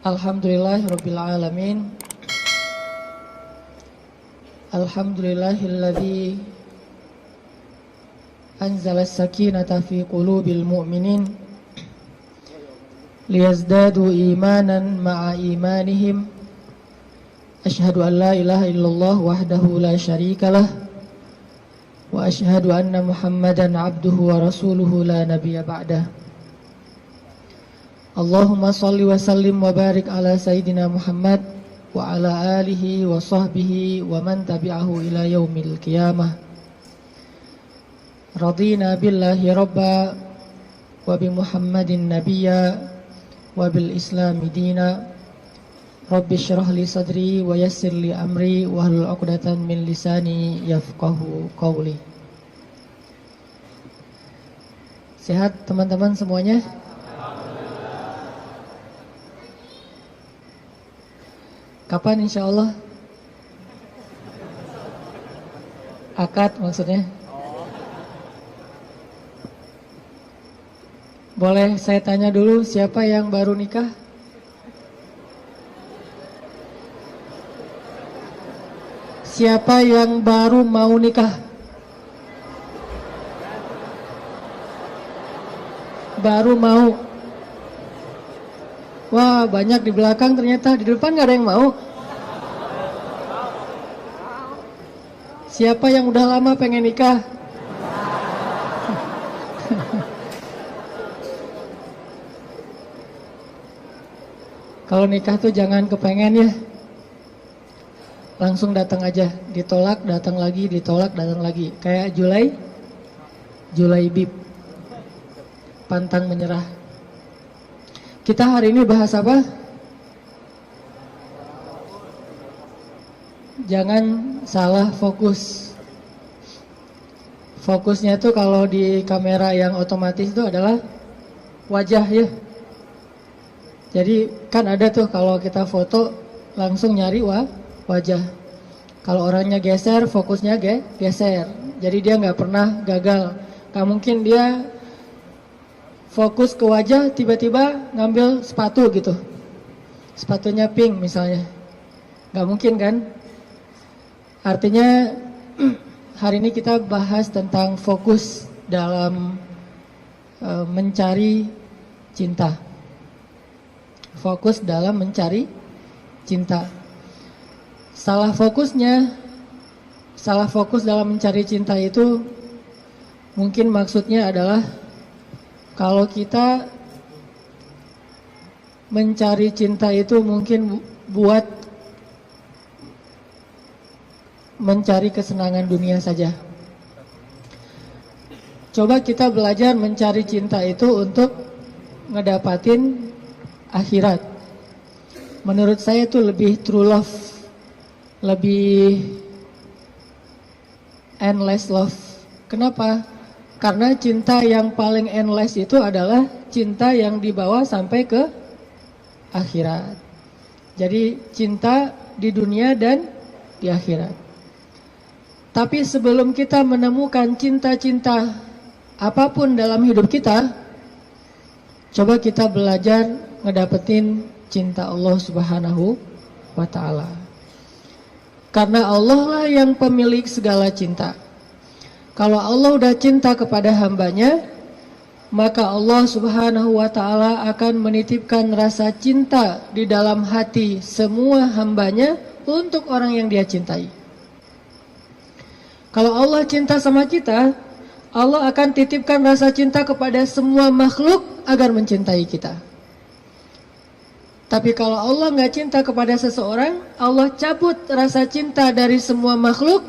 Alhamdulillahirabbil alamin. Alhamdulillahilladzi anzala as-sakinata fi qulubil mu'minin liyazdadu imanan ma'a imanihim. Asyhadu an la ilaha illallah wahdahu la syarikalah wa asyhadu anna Muhammadan abduhu wa rasuluhu la nabiyya ba'dah. Allahumma salli wa sallim wa barik ala Sayyidina Muhammad wa ala alihi wa sahbihi wa man tabi'ahu ila yaumil qiyamah. Radina billahi rabba wa bi Muhammadin nabiyya wa bil islami dina. Rabbi syrah li sadri wa yassir li amri wa hlul 'uqdatan min lisani yafqahu qawli. Sehat teman-teman semuanya? Kapan insya Allah? Akad maksudnya? Boleh saya tanya dulu, siapa yang baru nikah? Siapa yang baru mau nikah? Baru mau. Wah, banyak di belakang ternyata. Di depan gak ada yang mau. Siapa yang udah lama pengen nikah? Kalau nikah tuh jangan kepengen ya. Langsung datang aja. Ditolak, datang lagi, ditolak, datang lagi. Kayak Julaibib. Pantang menyerah. Kita hari ini bahas apa? Jangan salah fokus. Fokusnya tuh kalau di kamera yang otomatis itu adalah wajah ya. Jadi kan ada tuh kalau kita foto langsung nyari wajah. Kalau orangnya geser, fokusnya geser. Jadi dia nggak pernah gagal. Nggak mungkin dia fokus ke wajah, tiba-tiba ngambil sepatu gitu. Sepatunya pink misalnya. Gak mungkin kan? Artinya hari ini kita bahas tentang fokus dalam mencari cinta. Fokus dalam mencari cinta. Salah fokus dalam mencari cinta itu mungkin maksudnya adalah kalau kita mencari cinta itu mungkin buat mencari kesenangan dunia saja. Coba kita belajar mencari cinta itu untuk ngedapatin akhirat. Menurut saya itu lebih true love, lebih endless love. Kenapa? Karena cinta yang paling endless itu adalah cinta yang dibawa sampai ke akhirat. Jadi cinta di dunia dan di akhirat. Tapi sebelum kita menemukan cinta-cinta apapun dalam hidup kita, coba kita belajar ngedapetin cinta Allah Subhanahu wa ta'ala. Karena Allah lah yang pemilik segala cinta. Kalau Allah udah cinta kepada hambanya, maka Allah Subhanahu wa ta'ala akan menitipkan rasa cinta di dalam hati semua hambanya untuk orang yang dia cintai. Kalau Allah cinta sama kita, Allah akan titipkan rasa cinta kepada semua makhluk agar mencintai kita. Tapi kalau Allah nggak cinta kepada seseorang, Allah cabut rasa cinta dari semua makhluk,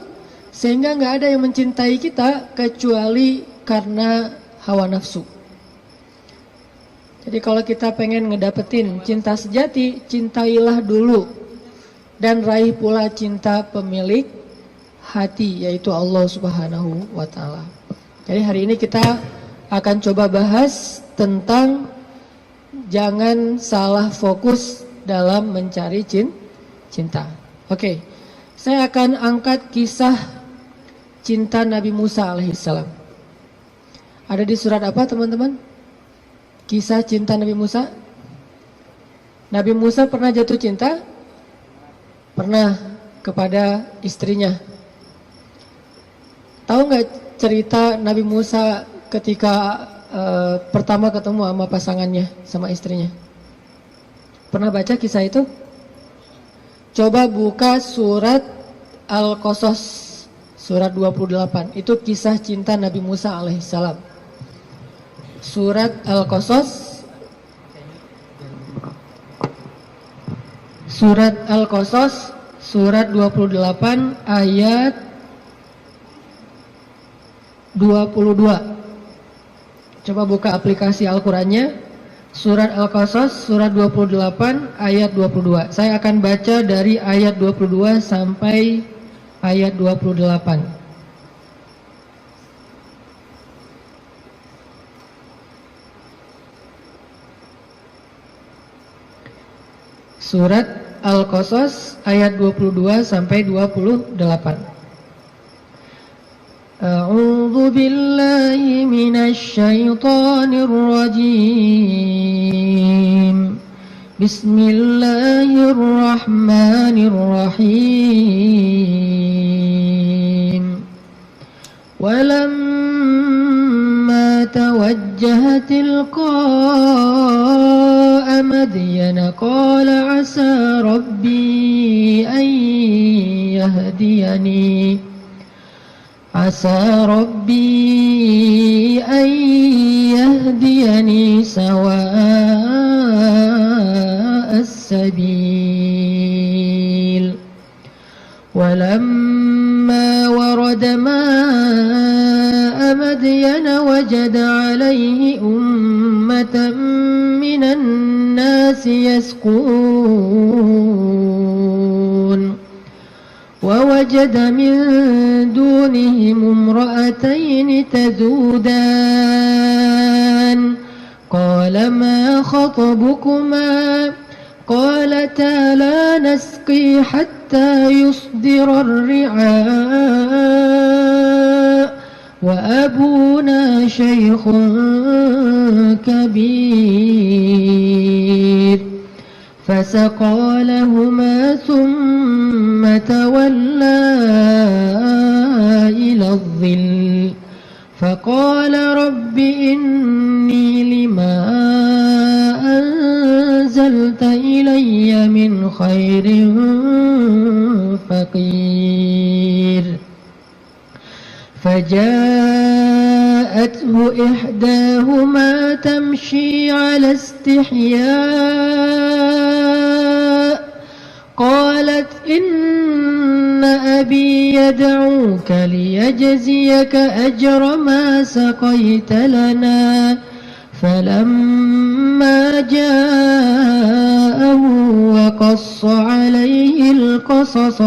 sehingga nggak ada yang mencintai kita kecuali karena hawa nafsu. Jadi kalau kita pengen ngedapetin cinta sejati, cintailah dulu dan raih pula cinta pemilik hati, yaitu Allah Subhanahu wa ta'ala. Jadi hari ini kita akan coba bahas tentang jangan salah fokus dalam mencari cinta. Oke, saya akan angkat kisah cinta Nabi Musa alaihissalam. Ada di surat apa teman-teman? Kisah cinta Nabi Musa. Nabi Musa pernah jatuh cinta? Pernah, kepada istrinya. Tahu nggak cerita Nabi Musa ketika pertama ketemu sama pasangannya, sama istrinya? Pernah baca kisah itu? Coba buka surat Al-Qasas, surat 28. Itu kisah cinta Nabi Musa alaihissalam. Surat Al-Qasas, surat Al-Qasas, surat 28 ayat 22. Coba buka aplikasi Al-Qur'annya. Surat Al-Qasas, surat 28 ayat 22. Saya akan baca dari ayat 22 sampai ayat 28. Surat Al-Qasas ayat 22 sampai 28. A'udzu billahi minasy syaithanir rajim. Bismillahirrahmanirrahim. Walamma tawajjaha tilqa'a Madyana qala 'asa rabbi an yahdiyani عسى ربي أن يهديني سواء السبيل ولما ورد ماء مدين وجد عليه أمة من الناس يسقون ووجد من دونهم امرأتين تذودان قال ما خطبكما قالتا لا نسقي حتى يصدر الرعاء وأبونا شيخ كبير فسقى لهما ثم تولى إلى الظل فقال رب إني لما أنزلت إلي من خير فقير فجاءته إحداهما تمشي على استحياء قالت إن أبي يدعوك ليجزيك أجر ما سقيت لنا فلما جاءه وقص عليه القصص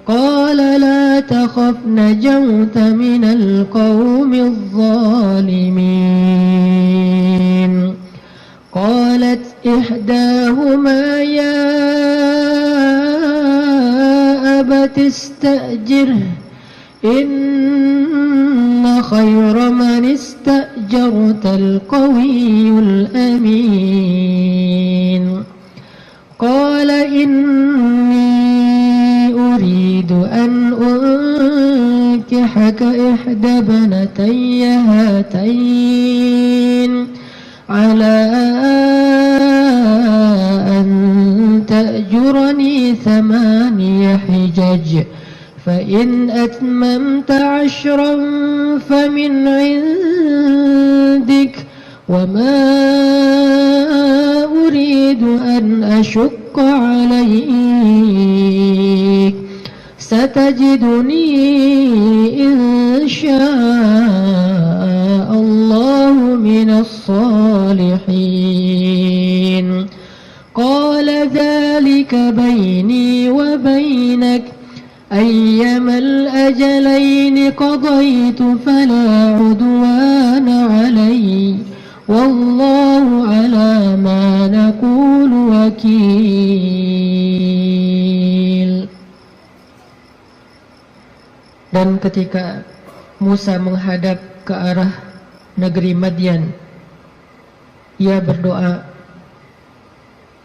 قال لا تخف نجوت من القوم الظالمين قالت إحداهما يا أبت استأجره إن خير من استأجرت القوي الأمين قال إني أريد أن أنكحك إحدى ابنتي هاتين على أن تأجرني 8 حجج فإن أتممت 10 فمن عندك وما أريد أن أشق عليك ستجدني إن شاء الله من الصالحين قال ذلك بيني وبينك أيما الأجلين قضيت فلا عدوان علي والله على ما نقول وكيل. Dan ketika Musa menghadap ke arah negeri Madian. Ia berdoa,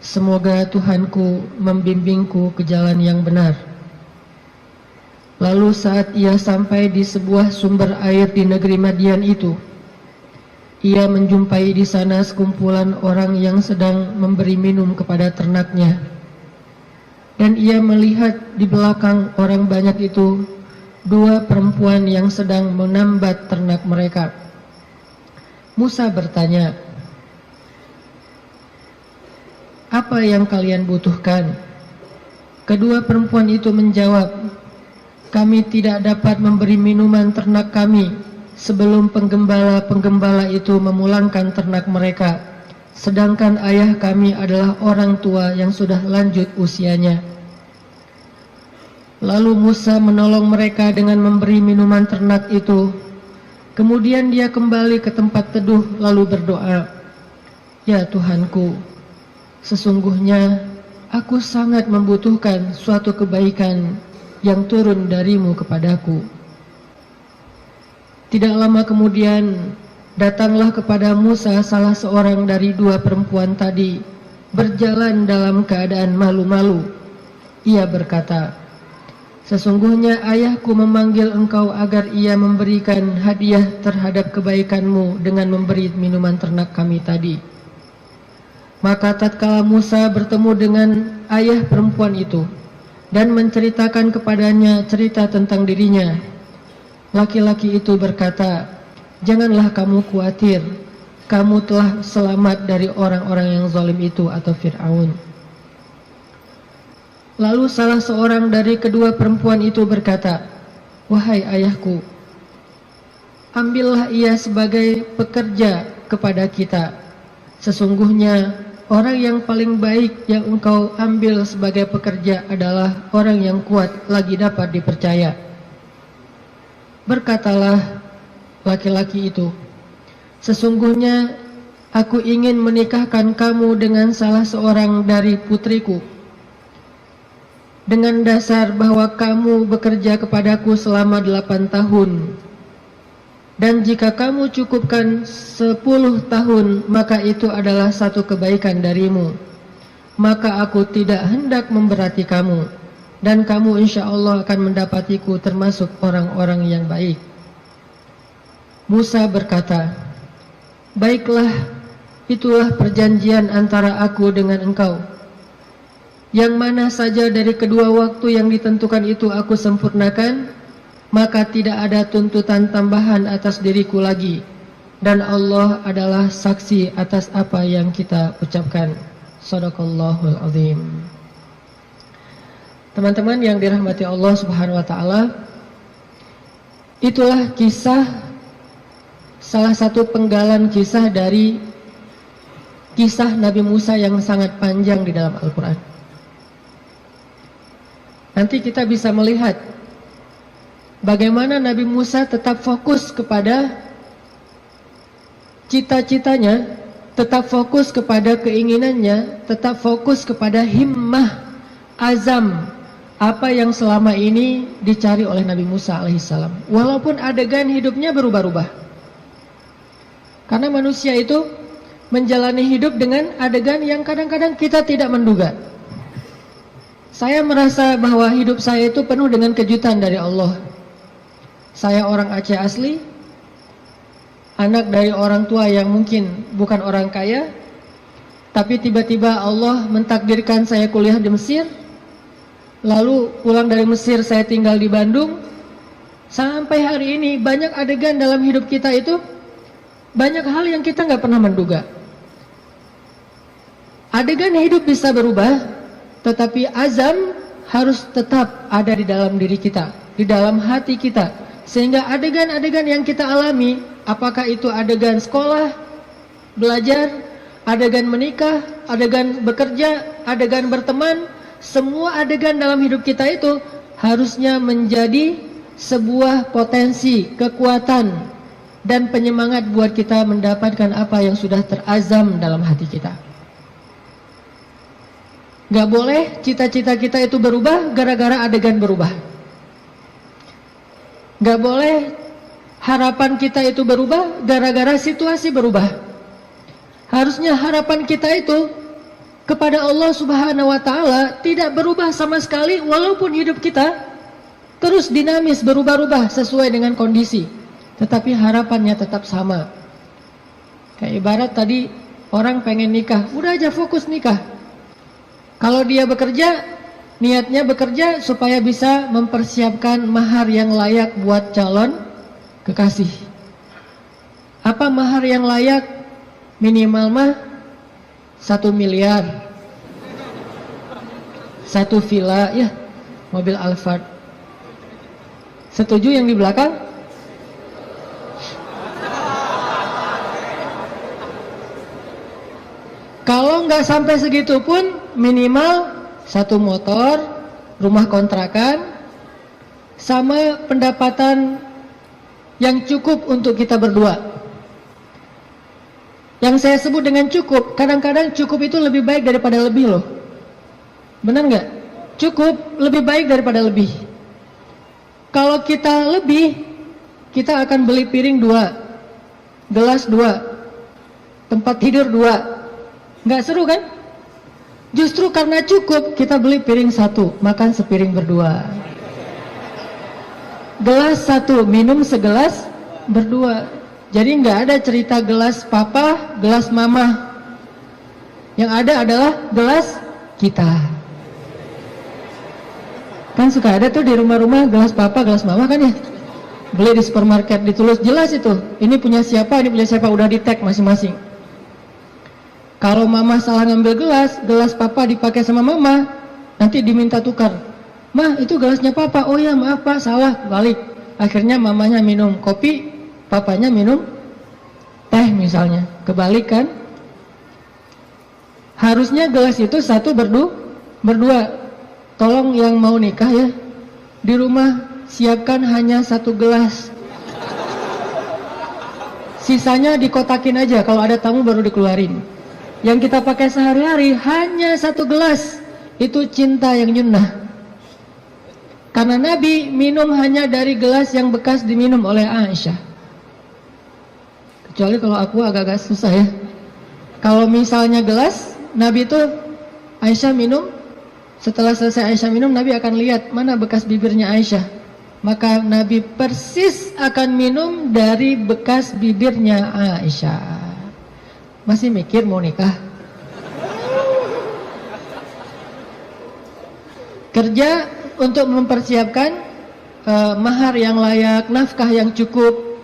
semoga Tuhanku membimbingku ke jalan yang benar. Lalu saat ia sampai di sebuah sumber air di negeri Madian itu, ia menjumpai di sana sekumpulan orang yang sedang memberi minum kepada ternaknya. Dan ia melihat di belakang orang banyak itu dua perempuan yang sedang menambat ternak mereka. Musa bertanya, apa yang kalian butuhkan? Kedua perempuan itu menjawab, kami tidak dapat memberi minuman ternak kami sebelum penggembala-penggembala itu memulangkan ternak mereka, sedangkan ayah kami adalah orang tua yang sudah lanjut usianya. Lalu Musa menolong mereka dengan memberi minuman ternak itu. Kemudian dia kembali ke tempat teduh lalu berdoa, ya Tuhanku, sesungguhnya aku sangat membutuhkan suatu kebaikan yang turun darimu kepadaku. Tidak lama kemudian datanglah kepada Musa salah seorang dari dua perempuan tadi, berjalan dalam keadaan malu-malu. Ia berkata, sesungguhnya ayahku memanggil engkau agar ia memberikan hadiah terhadap kebaikanmu dengan memberi minuman ternak kami tadi. Maka tatkala Musa bertemu dengan ayah perempuan itu dan menceritakan kepadanya cerita tentang dirinya, laki-laki itu berkata, janganlah kamu khawatir, kamu telah selamat dari orang-orang yang zalim itu atau Fir'aun. Lalu salah seorang dari kedua perempuan itu berkata, wahai ayahku, ambillah ia sebagai pekerja kepada kita. Sesungguhnya orang yang paling baik yang engkau ambil sebagai pekerja adalah orang yang kuat lagi dapat dipercaya. Berkatalah laki-laki itu, sesungguhnya aku ingin menikahkan kamu dengan salah seorang dari putriku, dengan dasar bahwa kamu bekerja kepadaku selama 8 tahun. Dan jika kamu cukupkan 10 tahun, maka itu adalah satu kebaikan darimu. Maka aku tidak hendak memberati kamu, dan kamu insya Allah akan mendapatiku termasuk orang-orang yang baik. Musa berkata, baiklah, itulah perjanjian antara aku dengan engkau. Yang mana saja dari kedua waktu yang ditentukan itu aku sempurnakan, maka tidak ada tuntutan tambahan atas diriku lagi, dan Allah adalah saksi atas apa yang kita ucapkan. Shadaqallahul azim. Teman-teman yang dirahmati Allah Subhanahu wa taala, itulah kisah, salah satu penggalan kisah dari kisah Nabi Musa yang sangat panjang di dalam Al-Quran. Nanti kita bisa melihat bagaimana Nabi Musa tetap fokus kepada cita-citanya, tetap fokus kepada keinginannya, tetap fokus kepada himmah, azam, apa yang selama ini dicari oleh Nabi Musa alaihissalam. Walaupun adegan hidupnya berubah-ubah. Karena manusia itu menjalani hidup dengan adegan yang kadang-kadang kita tidak menduga. Saya merasa bahwa hidup saya itu penuh dengan kejutan dari Allah. Saya orang Aceh asli, anak dari orang tua yang mungkin bukan orang kaya, tapi tiba-tiba Allah mentakdirkan saya kuliah di Mesir, lalu pulang dari Mesir saya tinggal di Bandung. Sampai hari ini banyak adegan dalam hidup kita itu, banyak hal yang kita nggak pernah menduga. Adegan hidup bisa berubah, tetapi azam harus tetap ada di dalam diri kita, di dalam hati kita. Sehingga adegan-adegan yang kita alami, apakah itu adegan sekolah, belajar, adegan menikah, adegan bekerja, adegan berteman, semua adegan dalam hidup kita itu harusnya menjadi sebuah potensi, kekuatan, dan penyemangat buat kita mendapatkan apa yang sudah terazam dalam hati kita. Gak boleh cita-cita kita itu berubah gara-gara adegan berubah. Gak boleh harapan kita itu berubah gara-gara situasi berubah. Harusnya harapan kita itu kepada Allah Subhanahu wa taala tidak berubah sama sekali, walaupun hidup kita terus dinamis berubah-ubah sesuai dengan kondisi, tetapi harapannya tetap sama. Kayak ibarat tadi orang pengen nikah, udah aja fokus nikah. Kalau dia bekerja, niatnya bekerja supaya bisa mempersiapkan mahar yang layak buat calon kekasih. Apa mahar yang layak? Minimal mah 1 miliar, 1 villa, ya, mobil Alphard. Setuju yang di belakang? Kalau nggak sampai segitu pun minimal 1 motor, rumah kontrakan, sama pendapatan yang cukup untuk kita berdua. Yang saya sebut dengan cukup, kadang-kadang cukup itu lebih baik daripada lebih loh. Benar nggak? Cukup lebih baik daripada lebih. Kalau kita lebih, kita akan beli piring 2, gelas 2, tempat tidur 2. Nggak seru kan? Justru karena cukup, kita beli piring 1, makan sepiring berdua. Gelas 1, minum segelas berdua. Jadi nggak ada cerita gelas papa, gelas mama. Yang ada adalah gelas kita. Kan suka ada tuh di rumah-rumah gelas papa, gelas mama kan ya. Beli di supermarket, ditulis jelas itu. Ini punya siapa, ini punya siapa, udah di tag masing-masing. Kalau mama salah ngambil gelas papa dipakai sama mama, nanti diminta tukar. Mah, itu gelasnya papa. Oh ya, maaf pak, salah, balik. Akhirnya mamanya minum kopi, papanya minum teh misalnya. Kebalik kan? Harusnya gelas itu 1 berdua. Tolong yang mau nikah ya, di rumah siapkan hanya 1 gelas. Sisanya dikotakin aja, kalau ada tamu baru dikeluarin. Yang kita pakai sehari-hari hanya 1 gelas. Itu cinta yang nyunnah. Karena Nabi minum hanya dari gelas yang bekas diminum oleh Aisyah. Kecuali kalau aku agak-agak susah ya. Kalau misalnya gelas, Nabi itu Aisyah minum. Setelah selesai Aisyah minum, Nabi akan lihat mana bekas bibirnya Aisyah. Maka Nabi persis akan minum dari bekas bibirnya Aisyah. Masih mikir mau nikah? Kerja untuk mempersiapkan mahar yang layak, nafkah yang cukup.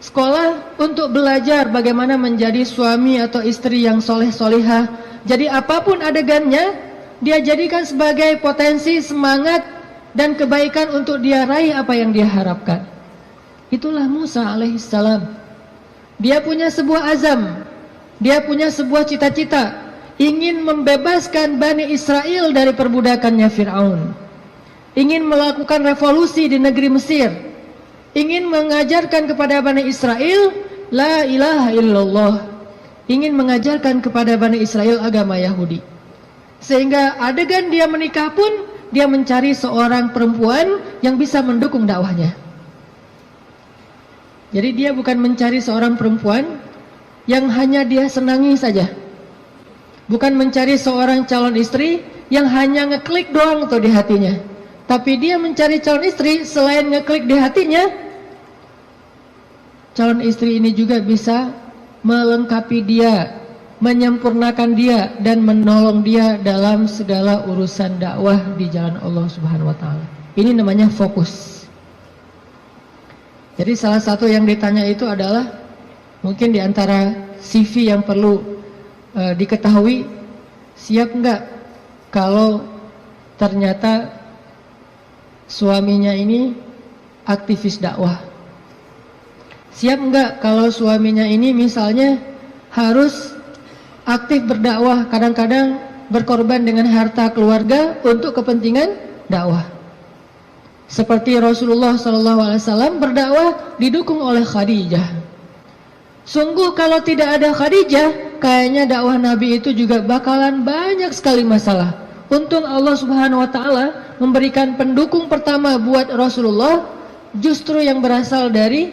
Sekolah untuk belajar bagaimana menjadi suami atau istri yang soleh-solihah. Jadi apapun adegannya, dia jadikan sebagai potensi, semangat, dan kebaikan untuk dia raih apa yang dia harapkan. Itulah Musa alaihissalam. Dia punya sebuah azam. Dia punya sebuah cita-cita, ingin membebaskan Bani Israel dari perbudakannya Fir'aun, ingin melakukan revolusi di negeri Mesir, ingin mengajarkan kepada Bani Israel la ilaha illallah, ingin mengajarkan kepada Bani Israel agama Yahudi. Sehingga adegan dia menikah pun, dia mencari seorang perempuan yang bisa mendukung dakwahnya. Jadi dia bukan mencari seorang perempuan yang hanya dia senangi saja. Bukan mencari seorang calon istri yang hanya ngeklik doang tuh di hatinya. Tapi dia mencari calon istri, selain ngeklik di hatinya, calon istri ini juga bisa melengkapi dia, menyempurnakan dia, dan menolong dia dalam segala urusan dakwah di jalan Allah Subhanahu wa taala. Ini namanya fokus. Jadi salah satu yang ditanya itu adalah mungkin di antara CV yang perlu diketahui, siap enggak kalau ternyata suaminya ini aktivis dakwah? Siap enggak kalau suaminya ini misalnya harus aktif berdakwah, kadang-kadang berkorban dengan harta keluarga untuk kepentingan dakwah? Seperti Rasulullah SAW berdakwah didukung oleh Khadijah. Sungguh kalau tidak ada Khadijah, kayaknya dakwah Nabi itu juga bakalan banyak sekali masalah. Untung Allah Subhanahu wa taala memberikan pendukung pertama buat Rasulullah justru yang berasal dari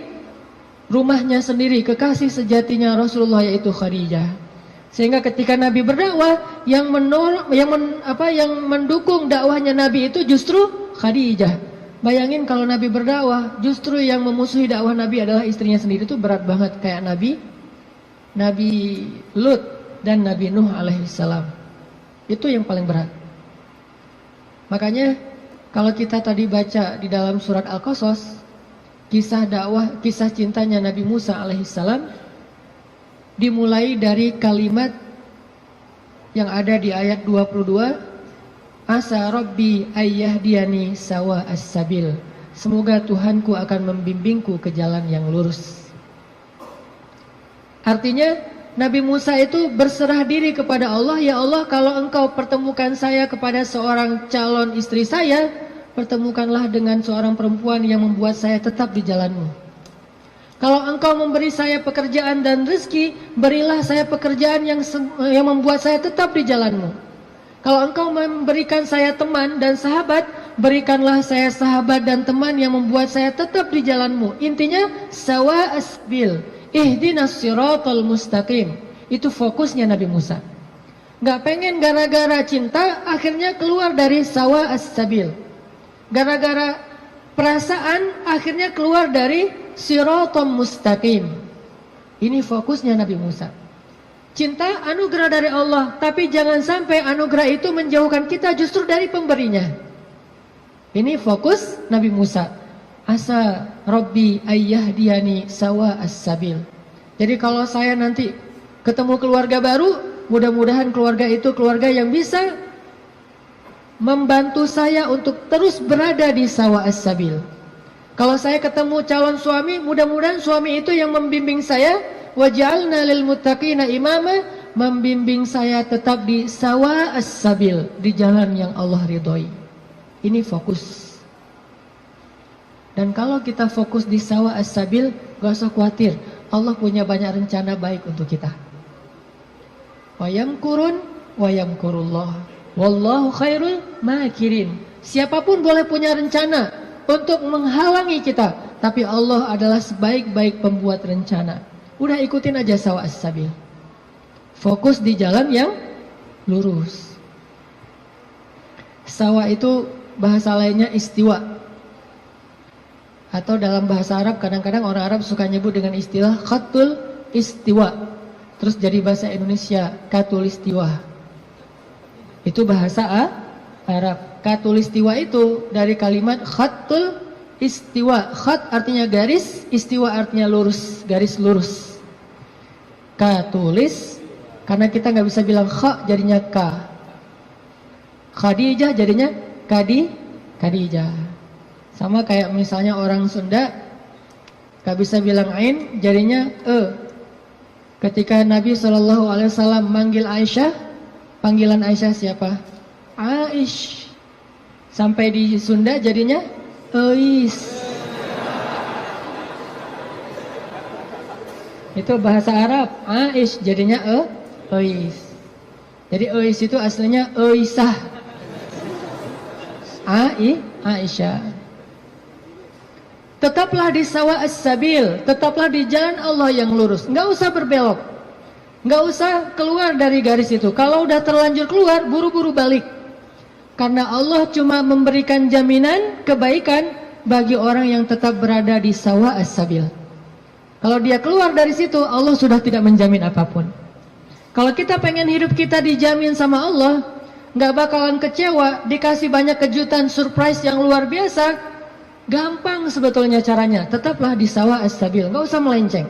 rumahnya sendiri, kekasih sejatinya Rasulullah yaitu Khadijah. Sehingga ketika Nabi berdakwah, yang mendukung dakwahnya Nabi itu justru Khadijah. Bayangin kalau Nabi berdakwah, justru yang memusuhi dakwah Nabi adalah istrinya sendiri, itu berat banget. Kayak Nabi Lut dan Nabi Nuh alaihissalam. Itu yang paling berat. Makanya kalau kita tadi baca di dalam surat Al-Qasas, kisah dakwah, kisah cintanya Nabi Musa alaihissalam dimulai dari kalimat yang ada di ayat 22, asa rabbi ayyahdiani sawa as-sabil. Semoga Tuhanku akan membimbingku ke jalan yang lurus. Artinya Nabi Musa itu berserah diri kepada Allah, ya Allah, kalau engkau pertemukan saya kepada seorang calon istri saya, pertemukanlah dengan seorang perempuan yang membuat saya tetap di jalanmu. Kalau engkau memberi saya pekerjaan dan rezeki, berilah saya pekerjaan yang membuat saya tetap di jalanmu. Kalau engkau memberikan saya teman dan sahabat, berikanlah saya sahabat dan teman yang membuat saya tetap di jalanmu. Intinya sawa asbil, ihdinas siratal mustaqim. Itu fokusnya Nabi Musa. Gak pengen gara-gara cinta akhirnya keluar dari sawa as-sabil. Gara-gara perasaan akhirnya keluar dari siratal mustaqim. Ini fokusnya Nabi Musa. Cinta anugerah dari Allah, tapi jangan sampai anugerah itu menjauhkan kita justru dari pemberinya. Ini fokus Nabi Musa. Asa Rabbi ayyahdiani sawa as-sabil. Jadi kalau saya nanti ketemu keluarga baru, mudah-mudahan keluarga itu keluarga yang bisa membantu saya untuk terus berada di sawa as-sabil. Kalau saya ketemu calon suami, mudah-mudahan suami itu yang membimbing saya, waj'alna lil muttaqina imama, membimbing saya tetap di sawa as-sabil, di jalan yang Allah ridhoi. Ini fokus. Dan kalau kita fokus di sawa as-sabil, gak usah khawatir, Allah punya banyak rencana baik untuk kita. Wa yamkurun wa yamkurullah, wallahu khairul makirin. Siapapun boleh punya rencana untuk menghalangi kita, tapi Allah adalah sebaik-baik pembuat rencana. Udah ikutin aja sawa as-sabil. Fokus di jalan yang lurus. Sawa itu bahasa lainnya istiwa. Atau dalam bahasa Arab kadang-kadang orang Arab suka nyebut dengan istilah khatul istiwa. Terus jadi bahasa Indonesia katulistiwa. Itu bahasa Arab. Katulistiwa itu dari kalimat khatul istiwa. Khat artinya garis, istiwa artinya lurus, garis lurus. Katulis, karena kita nggak bisa bilang kha jadinya ka. Khadijah jadinya Khadijah. Sama kayak misalnya orang Sunda gak bisa bilang ain, jadinya e. Ketika Nabi SAW manggil Aisyah, panggilan Aisyah siapa? Aish. Sampai di Sunda jadinya Eis. Itu bahasa Arab. Aish jadinya Eis. Jadi Eis itu aslinya Eisah. Aisyah. Tetaplah di sawa as-sabil, tetaplah di jalan Allah yang lurus. Nggak usah berbelok, nggak usah keluar dari garis itu. Kalau udah terlanjur keluar, buru-buru balik. Karena Allah cuma memberikan jaminan kebaikan bagi orang yang tetap berada di sawa as-sabil. Kalau dia keluar dari situ, Allah sudah tidak menjamin apapun. Kalau kita pengen hidup kita dijamin sama Allah, nggak bakalan kecewa, dikasih banyak kejutan, surprise yang luar biasa. Gampang sebetulnya caranya, tetaplah di sawa as-sabil, nggak usah melenceng.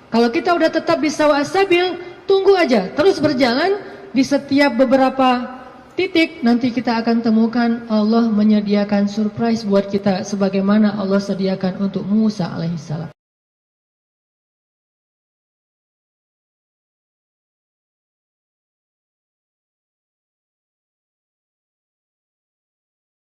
Kalau kita udah tetap di sawa as-sabil, tunggu aja, terus berjalan di setiap beberapa titik, nanti kita akan temukan Allah menyediakan surprise buat kita sebagaimana Allah sediakan untuk Musa alaihissalam.